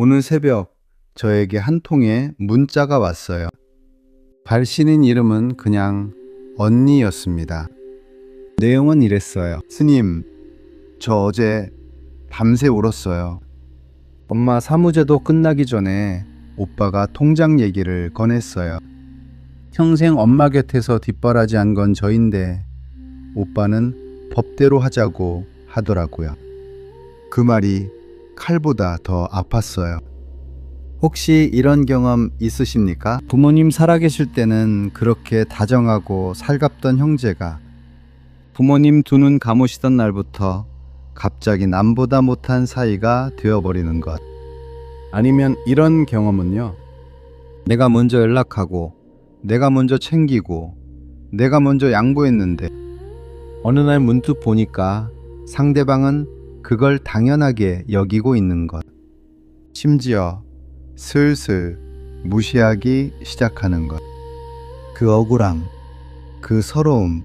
오늘 새벽 저에게 한 통의 문자가 왔어요. 발신인 이름은 그냥 언니였습니다. 내용은 이랬어요. 스님, 저 어제 밤새 울었어요. 엄마 사무제도 끝나기 전에 오빠가 통장 얘기를 꺼냈어요. 평생 엄마 곁에서 뒷바라지 한 건 저인데 오빠는 법대로 하자고 하더라고요. 그 말이 칼보다 더 아팠어요. 혹시 이런 경험 있으십니까? 부모님 살아계실 때는 그렇게 다정하고 살갑던 형제가 부모님 두 눈 감으시던 날부터 갑자기 남보다 못한 사이가 되어버리는 것. 아니면 이런 경험은요. 내가 먼저 연락하고 내가 먼저 챙기고 내가 먼저 양보했는데 어느 날 문득 보니까 상대방은 그걸 당연하게 여기고 있는 것. 심지어 슬슬 무시하기 시작하는 것. 그 억울함, 그 서러움,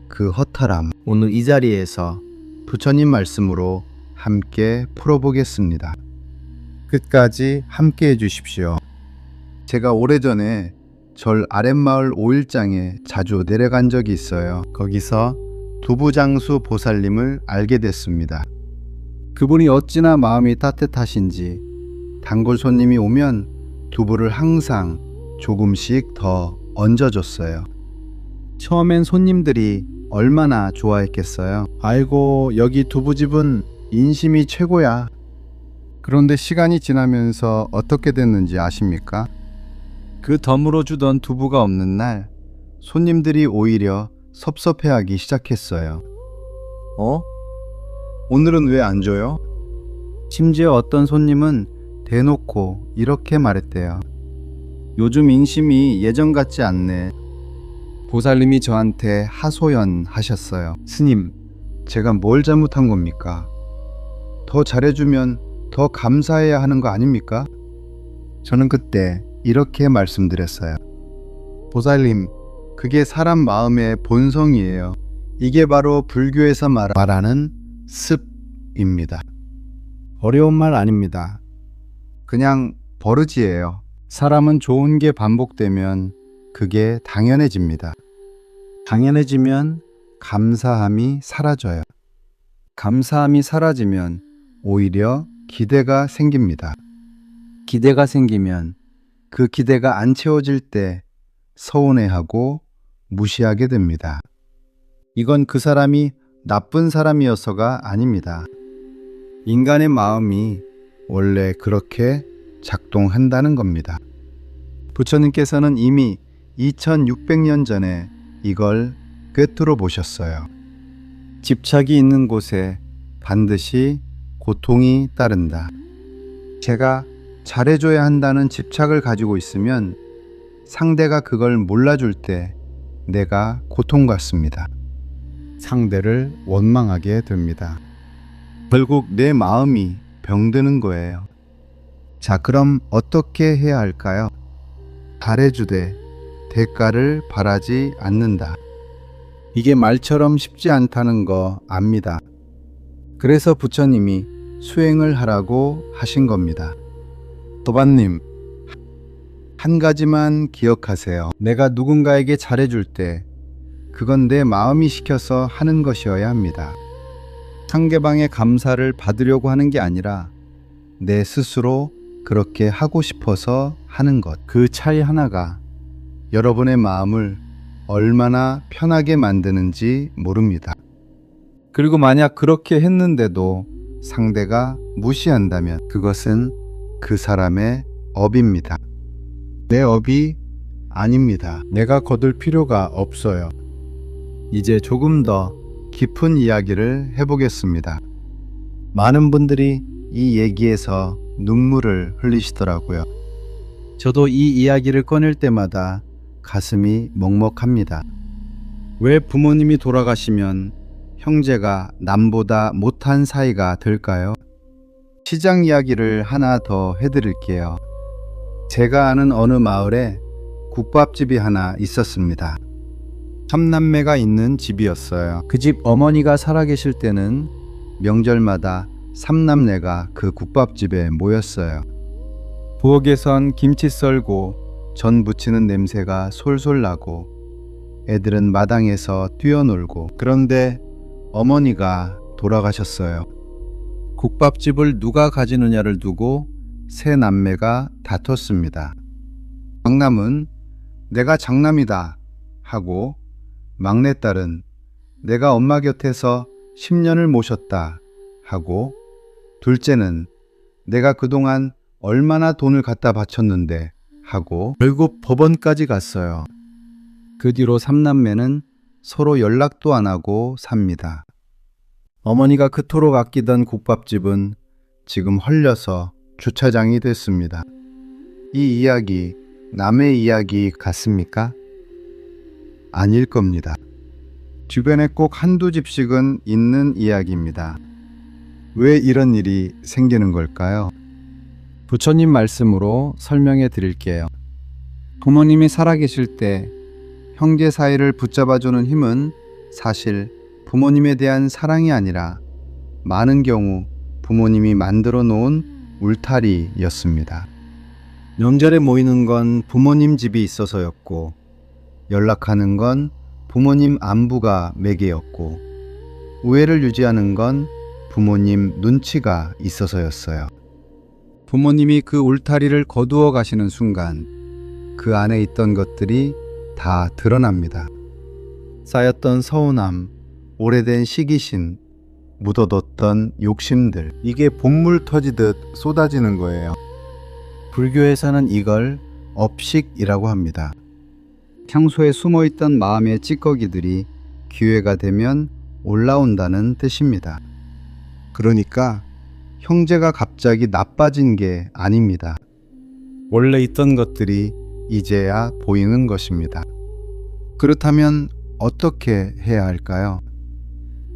그 허탈함. 오늘 이 자리에서 부처님 말씀으로 함께 풀어보겠습니다. 끝까지 함께 해주십시오. 제가 오래전에 절 아랫마을 5일장에 자주 내려간 적이 있어요. 거기서 두부장수 보살님을 알게 됐습니다. 그분이 어찌나 마음이 따뜻하신지 단골 손님이 오면 두부를 항상 조금씩 더 얹어줬어요. 처음엔 손님들이 얼마나 좋아했겠어요. 아이고, 여기 두부집은 인심이 최고야. 그런데 시간이 지나면서 어떻게 됐는지 아십니까? 그 덤으로 주던 두부가 없는 날 손님들이 오히려 섭섭해하기 시작했어요. 오늘은 왜 안 줘요? 심지어 어떤 손님은 대놓고 이렇게 말했대요. 요즘 인심이 예전 같지 않네. 보살님이 저한테 하소연하셨어요. 스님, 제가 뭘 잘못한 겁니까? 더 잘해주면 더 감사해야 하는 거 아닙니까? 저는 그때 이렇게 말씀드렸어요. 보살님, 그게 사람 마음의 본성이에요. 이게 바로 불교에서 말하는 습입니다. 어려운 말 아닙니다. 그냥 버릇이에요. 사람은 좋은 게 반복되면 그게 당연해집니다. 당연해지면 감사함이 사라져요. 감사함이 사라지면 오히려 기대가 생깁니다. 기대가 생기면 그 기대가 안 채워질 때 서운해하고 무시하게 됩니다. 이건 그 사람이 나쁜 사람이어서가 아닙니다. 인간의 마음이 원래 그렇게 작동한다는 겁니다. 부처님께서는 이미 2600년 전에 이걸 꿰뚫어 보셨어요. 집착이 있는 곳에 반드시 고통이 따른다. 제가 잘해줘야 한다는 집착을 가지고 있으면 상대가 그걸 몰라줄 때 내가 고통받습니다. 상대를 원망하게 됩니다. 결국 내 마음이 병드는 거예요. 자, 그럼 어떻게 해야 할까요? 잘해주되 대가를 바라지 않는다. 이게 말처럼 쉽지 않다는 거 압니다. 그래서 부처님이 수행을 하라고 하신 겁니다. 도반님, 한 가지만 기억하세요. 내가 누군가에게 잘해줄 때 그건 내 마음이 시켜서 하는 것이어야 합니다. 상대방의 감사를 받으려고 하는 게 아니라 내 스스로 그렇게 하고 싶어서 하는 것. 그 차이 하나가 여러분의 마음을 얼마나 편하게 만드는지 모릅니다. 그리고 만약 그렇게 했는데도 상대가 무시한다면 그것은 그 사람의 업입니다. 내 업이 아닙니다. 내가 거둘 필요가 없어요. 이제 조금 더 깊은 이야기를 해보겠습니다. 많은 분들이 이 얘기에서 눈물을 흘리시더라고요. 저도 이 이야기를 꺼낼 때마다 가슴이 먹먹합니다. 왜 부모님이 돌아가시면 형제가 남보다 못한 사이가 될까요? 시장 이야기를 하나 더 해드릴게요. 제가 아는 어느 마을에 국밥집이 하나 있었습니다. 3남매가 있는 집이었어요. 그 집 어머니가 살아계실 때는 명절마다 3남매가 그 국밥집에 모였어요. 부엌에선 김치 썰고 전 부치는 냄새가 솔솔 나고 애들은 마당에서 뛰어놀고, 그런데 어머니가 돌아가셨어요. 국밥집을 누가 가지느냐를 두고 세 남매가 다퉜습니다. 장남은 내가 장남이다 하고, 막내딸은 내가 엄마 곁에서 10년을 모셨다 하고, 둘째는 내가 그동안 얼마나 돈을 갖다 바쳤는데 하고, 결국 법원까지 갔어요. 그 뒤로 삼남매는 서로 연락도 안 하고 삽니다. 어머니가 그토록 아끼던 국밥집은 지금 헐려서 주차장이 됐습니다. 이 이야기 남의 이야기 같습니까? 아닐 겁니다. 주변에 꼭 한두 집씩은 있는 이야기입니다. 왜 이런 일이 생기는 걸까요? 부처님 말씀으로 설명해 드릴게요. 부모님이 살아계실 때 형제 사이를 붙잡아주는 힘은 사실 부모님에 대한 사랑이 아니라 많은 경우 부모님이 만들어 놓은 울타리였습니다. 명절에 모이는 건 부모님 집이 있어서였고, 연락하는 건 부모님 안부가 매개였고, 우애를 유지하는 건 부모님 눈치가 있어서였어요. 부모님이 그 울타리를 거두어 가시는 순간 그 안에 있던 것들이 다 드러납니다. 쌓였던 서운함, 오래된 시기심, 묻어뒀던 욕심들, 이게 본물 터지듯 쏟아지는 거예요. 불교에서는 이걸 업식이라고 합니다. 평소에 숨어있던 마음의 찌꺼기들이 기회가 되면 올라온다는 뜻입니다. 그러니까 형제가 갑자기 나빠진 게 아닙니다. 원래 있던 것들이 이제야 보이는 것입니다. 그렇다면 어떻게 해야 할까요?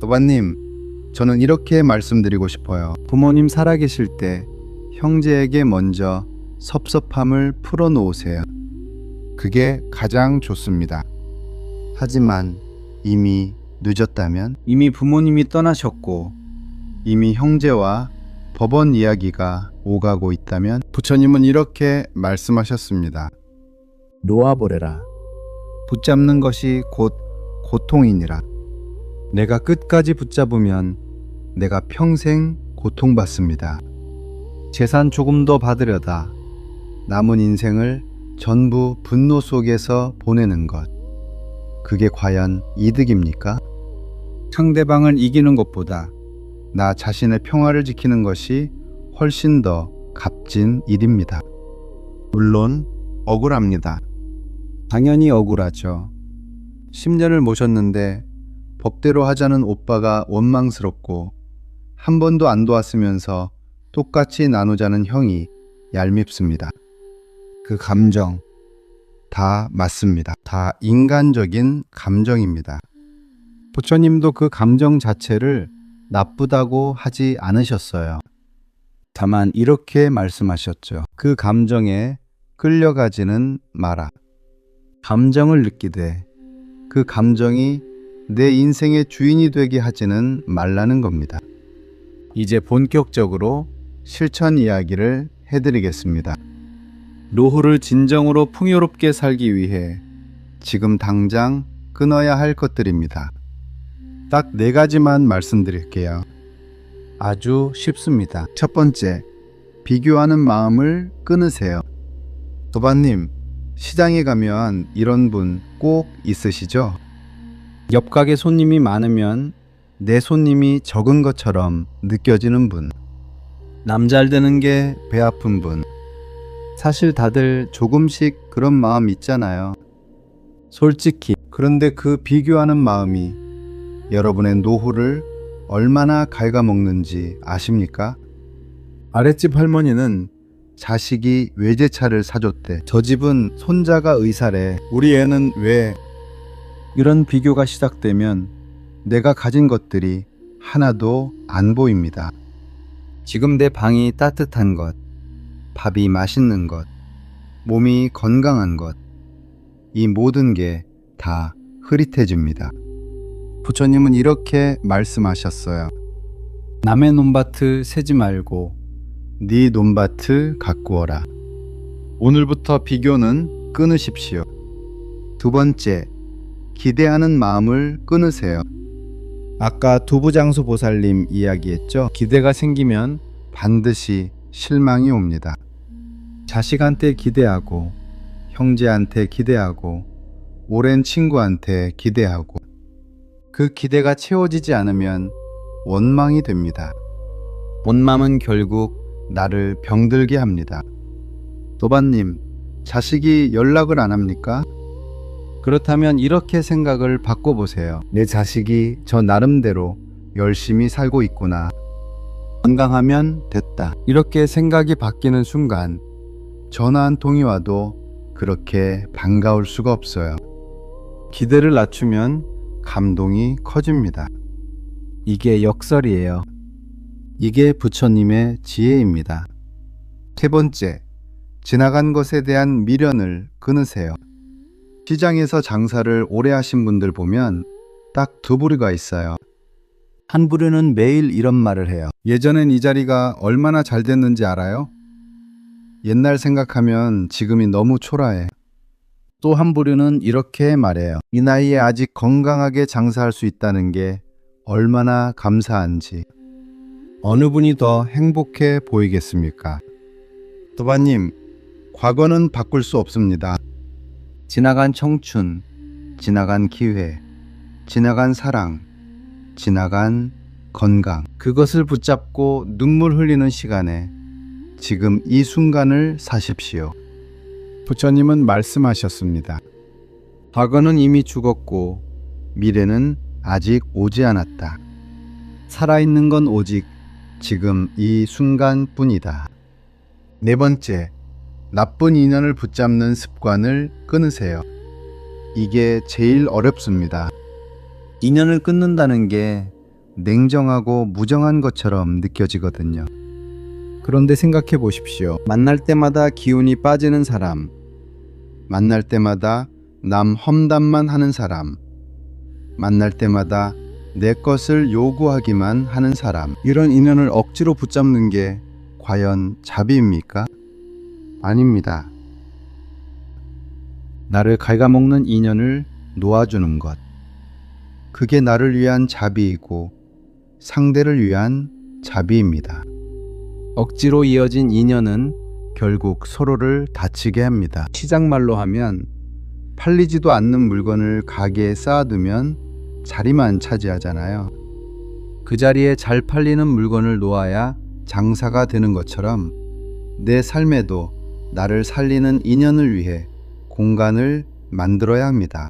도바님, 저는 이렇게 말씀드리고 싶어요. 부모님 살아계실 때 형제에게 먼저 섭섭함을 풀어놓으세요. 그게 가장 좋습니다. 하지만 이미 늦었다면, 이미 부모님이 떠나셨고 이미 형제와 법원 이야기가 오가고 있다면, 부처님은 이렇게 말씀하셨습니다. 놓아버려라. 붙잡는 것이 곧 고통이니라. 내가 끝까지 붙잡으면 내가 평생 고통받습니다. 재산 조금 더 받으려다 남은 인생을 전부 분노 속에서 보내는 것, 그게 과연 이득입니까? 상대방을 이기는 것보다 나 자신의 평화를 지키는 것이 훨씬 더 값진 일입니다. 물론 억울합니다. 당연히 억울하죠. 10년을 모셨는데 법대로 하자는 오빠가 원망스럽고, 한 번도 안 도왔으면서 똑같이 나누자는 형이 얄밉습니다. 그 감정 다 맞습니다. 다 인간적인 감정입니다. 부처님도 그 감정 자체를 나쁘다고 하지 않으셨어요. 다만 이렇게 말씀하셨죠. 그 감정에 끌려가지는 마라. 감정을 느끼되 그 감정이 내 인생의 주인이 되게 하지는 말라는 겁니다. 이제 본격적으로 실천 이야기를 해드리겠습니다. 노후를 진정으로 풍요롭게 살기 위해 지금 당장 끊어야 할 것들입니다. 딱 4가지만 말씀드릴게요. 아주 쉽습니다. 첫 번째, 비교하는 마음을 끊으세요. 도바님, 시장에 가면 이런 분 꼭 있으시죠? 옆 가게 손님이 많으면 내 손님이 적은 것처럼 느껴지는 분, 남 잘 되는 게 배 아픈 분. 사실 다들 조금씩 그런 마음 있잖아요. 솔직히. 그런데 그 비교하는 마음이 여러분의 노후를 얼마나 갉아먹는지 아십니까? 아랫집 할머니는 자식이 외제차를 사줬대. 저 집은 손자가 의사래. 우리 애는 왜? 이런 비교가 시작되면 내가 가진 것들이 하나도 안 보입니다. 지금 내 방이 따뜻한 것, 밥이 맛있는 것, 몸이 건강한 것, 이 모든 게 다 흐릿해집니다. 부처님은 이렇게 말씀하셨어요. 남의 논밭을 세지 말고 네 논밭을 가꾸어라. 오늘부터 비교는 끊으십시오. 두 번째, 기대하는 마음을 끊으세요. 아까 두부장수 보살님 이야기했죠? 기대가 생기면 반드시 실망이 옵니다. 자식한테 기대하고, 형제한테 기대하고, 오랜 친구한테 기대하고, 그 기대가 채워지지 않으면 원망이 됩니다. 원망은 결국 나를 병들게 합니다. 도반님, 자식이 연락을 안 합니까? 그렇다면 이렇게 생각을 바꿔보세요. 내 자식이 저 나름대로 열심히 살고 있구나. 건강하면 됐다. 이렇게 생각이 바뀌는 순간 전화 한 통이 와도 그렇게 반가울 수가 없어요. 기대를 낮추면 감동이 커집니다. 이게 역설이에요. 이게 부처님의 지혜입니다. 세 번째, 지나간 것에 대한 미련을 끊으세요. 시장에서 장사를 오래 하신 분들 보면 딱 두 부류가 있어요. 한 부류는 매일 이런 말을 해요. 예전엔 이 자리가 얼마나 잘 됐는지 알아요? 옛날 생각하면 지금이 너무 초라해. 또 한 부류는 이렇게 말해요. 이 나이에 아직 건강하게 장사할 수 있다는 게 얼마나 감사한지. 어느 분이 더 행복해 보이겠습니까? 도바님, 과거는 바꿀 수 없습니다. 지나간 청춘, 지나간 기회, 지나간 사랑, 지나간 건강, 그것을 붙잡고 눈물 흘리는 시간에 지금 이 순간을 사십시오. 부처님은 말씀하셨습니다. 과거는 이미 죽었고 미래는 아직 오지 않았다. 살아있는 건 오직 지금 이 순간뿐이다. 네 번째, 나쁜 인연을 붙잡는 습관을 끊으세요. 이게 제일 어렵습니다. 인연을 끊는다는 게 냉정하고 무정한 것처럼 느껴지거든요. 그런데 생각해 보십시오. 만날 때마다 기운이 빠지는 사람, 만날 때마다 남 험담만 하는 사람, 만날 때마다 내 것을 요구하기만 하는 사람, 이런 인연을 억지로 붙잡는 게 과연 자비입니까? 아닙니다. 나를 갉아먹는 인연을 놓아주는 것, 그게 나를 위한 자비이고 상대를 위한 자비입니다. 억지로 이어진 인연은 결국 서로를 다치게 합니다. 시장말로 하면 팔리지도 않는 물건을 가게에 쌓아두면 자리만 차지하잖아요. 그 자리에 잘 팔리는 물건을 놓아야 장사가 되는 것처럼 내 삶에도 나를 살리는 인연을 위해 공간을 만들어야 합니다.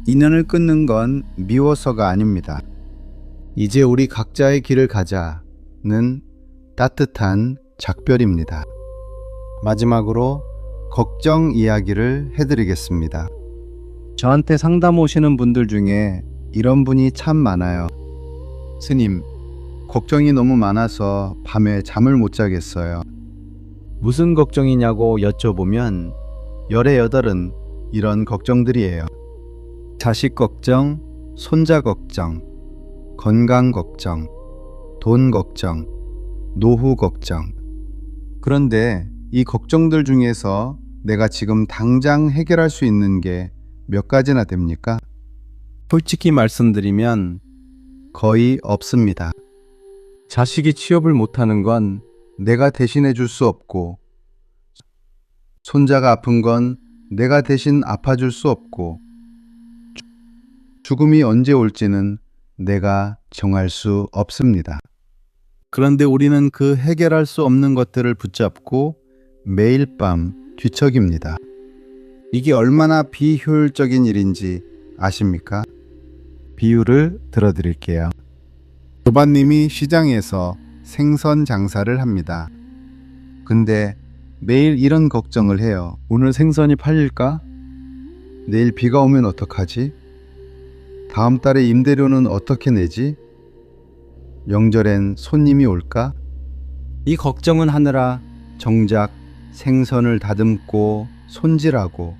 인연을 끊는 건 미워서가 아닙니다. 이제 우리 각자의 길을 가자는 따뜻한 작별입니다. 마지막으로 걱정 이야기를 해드리겠습니다. 저한테 상담 오시는 분들 중에 이런 분이 참 많아요. 스님, 걱정이 너무 많아서 밤에 잠을 못 자겠어요. 무슨 걱정이냐고 여쭤보면 열의 여덟은 이런 걱정들이에요. 자식 걱정, 손자 걱정, 건강 걱정, 돈 걱정, 노후 걱정. 그런데 이 걱정들 중에서 내가 지금 당장 해결할 수 있는 게 몇 가지나 됩니까? 솔직히 말씀드리면 거의 없습니다. 자식이 취업을 못하는 건 내가 대신해 줄 수 없고, 손자가 아픈 건 내가 대신 아파줄 수 없고, 죽음이 언제 올지는 내가 정할 수 없습니다. 그런데 우리는 그 해결할 수 없는 것들을 붙잡고 매일 밤 뒤척입니다. 이게 얼마나 비효율적인 일인지 아십니까? 비유를 들어드릴게요. 도반님이 시장에서 생선 장사를 합니다. 근데 매일 이런 걱정을 해요. 오늘 생선이 팔릴까? 내일 비가 오면 어떡하지? 다음 달에 임대료는 어떻게 내지? 명절엔 손님이 올까? 이 걱정은 하느라 정작 생선을 다듬고 손질하고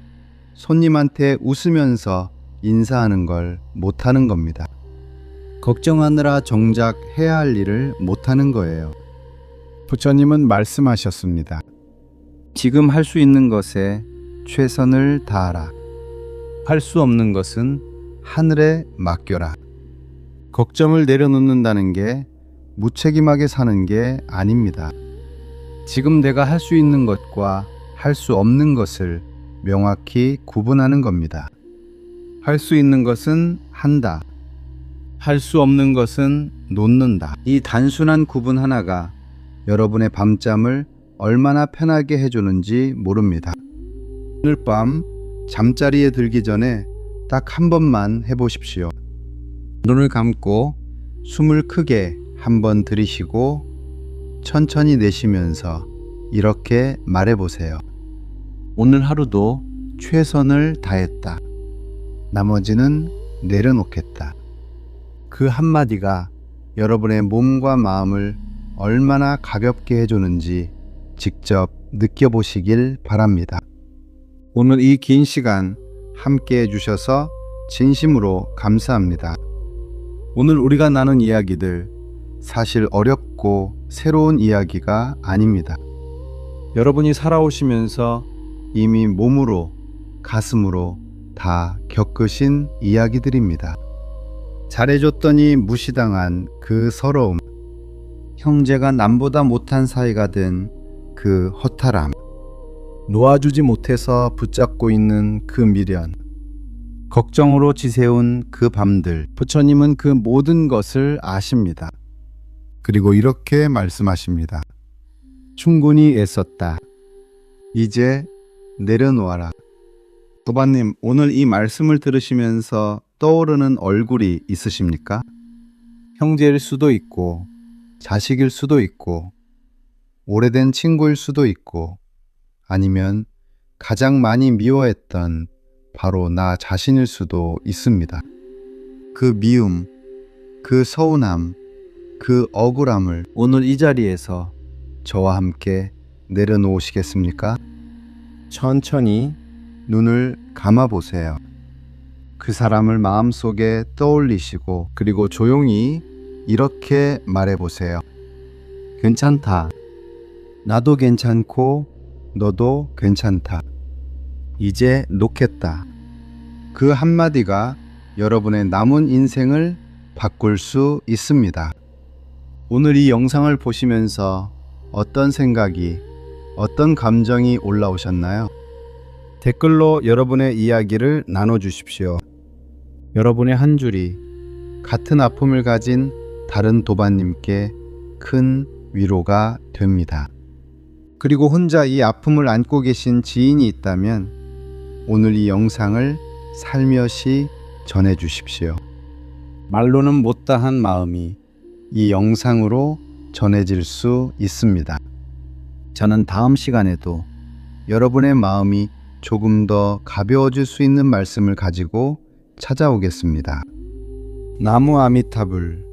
손님한테 웃으면서 인사하는 걸 못하는 겁니다. 걱정하느라 정작 해야 할 일을 못하는 거예요. 부처님은 말씀하셨습니다. 지금 할 수 있는 것에 최선을 다하라. 할 수 없는 것은 하늘에 맡겨라. 걱정을 내려놓는다는 게 무책임하게 사는 게 아닙니다. 지금 내가 할 수 있는 것과 할 수 없는 것을 명확히 구분하는 겁니다. 할 수 있는 것은 한다. 할 수 없는 것은 놓는다. 이 단순한 구분 하나가 여러분의 밤잠을 얼마나 편하게 해주는지 모릅니다. 오늘 밤 잠자리에 들기 전에 딱 한 번만 해보십시오. 눈을 감고 숨을 크게 한번 들이쉬고 천천히 내쉬면서 이렇게 말해보세요. 오늘 하루도 최선을 다했다. 나머지는 내려놓겠다. 그 한마디가 여러분의 몸과 마음을 얼마나 가볍게 해주는지 직접 느껴보시길 바랍니다. 오늘 이 긴 시간 함께 해주셔서 진심으로 감사합니다. 오늘 우리가 나눈 이야기들 사실 어렵고 새로운 이야기가 아닙니다. 여러분이 살아오시면서 이미 몸으로 가슴으로 다 겪으신 이야기들입니다. 잘해줬더니 무시당한 그 서러움, 형제가 남보다 못한 사이가 된 그 허탈함, 놓아주지 못해서 붙잡고 있는 그 미련, 걱정으로 지새운 그 밤들, 부처님은 그 모든 것을 아십니다. 그리고 이렇게 말씀하십니다. 충분히 애썼다. 이제 내려놓아라. 도반님, 오늘 이 말씀을 들으시면서 떠오르는 얼굴이 있으십니까? 형제일 수도 있고, 자식일 수도 있고, 오래된 친구일 수도 있고, 아니면 가장 많이 미워했던 바로 나 자신일 수도 있습니다. 그 미움, 그 서운함, 그 억울함을 오늘 이 자리에서 저와 함께 내려놓으시겠습니까? 천천히 눈을 감아보세요. 그 사람을 마음속에 떠올리시고 그리고 조용히 이렇게 말해보세요. 괜찮다. 나도 괜찮고 너도 괜찮다. 이제 놓겠다. 그 한마디가 여러분의 남은 인생을 바꿀 수 있습니다. 오늘 이 영상을 보시면서 어떤 생각이, 어떤 감정이 올라오셨나요? 댓글로 여러분의 이야기를 나눠주십시오. 여러분의 한 줄이 같은 아픔을 가진 다른 도반님께 큰 위로가 됩니다. 그리고 혼자 이 아픔을 안고 계신 지인이 있다면 오늘 이 영상을 살며시 전해주십시오. 말로는 못다한 마음이 이 영상으로 전해질 수 있습니다. 저는 다음 시간에도 여러분의 마음이 조금 더 가벼워질 수 있는 말씀을 가지고 찾아오겠습니다. 나무 아미타불